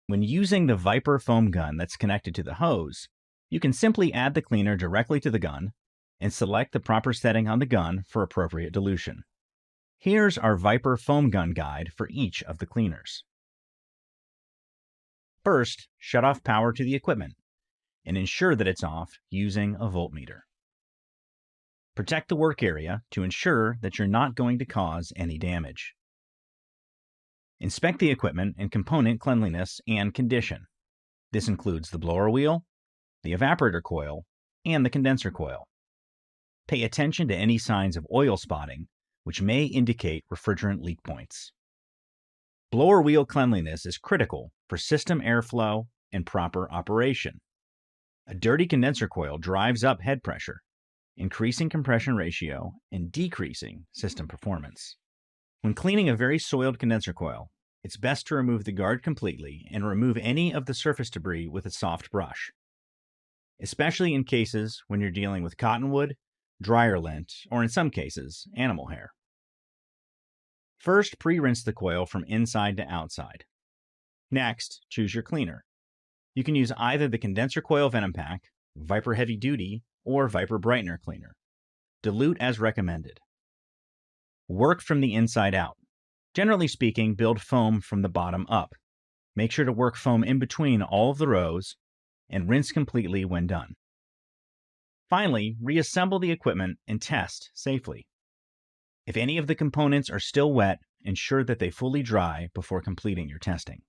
When using the Viper foam gun that's connected to the hose, you can simply add the cleaner directly to the gun and select the proper setting on the gun for appropriate dilution. Here's our Viper foam gun guide for each of the cleaners. First, shut off power to the equipment and ensure that it's off using a voltmeter. Protect the work area to ensure that you're not going to cause any damage. Inspect the equipment and component cleanliness and condition. This includes the blower wheel, the evaporator coil, and the condenser coil. Pay attention to any signs of oil spotting, which may indicate refrigerant leak points. Blower wheel cleanliness is critical for system airflow and proper operation. A dirty condenser coil drives up head pressure, increasing compression ratio and decreasing system performance. When cleaning a very soiled condenser coil, it's best to remove the guard completely and remove any of the surface debris with a soft brush, especially in cases when you're dealing with cottonwood, dryer lint, or in some cases, animal hair. First, pre-rinse the coil from inside to outside. Next, choose your cleaner. You can use either the condenser coil Venom Pack, Viper Heavy Duty, or Viper Brightener Cleaner. Dilute as recommended. Work from the inside out. Generally speaking, build foam from the bottom up. Make sure to work foam in between all of the rows and rinse completely when done. Finally, reassemble the equipment and test safely. If any of the components are still wet, ensure that they fully dry before completing your testing.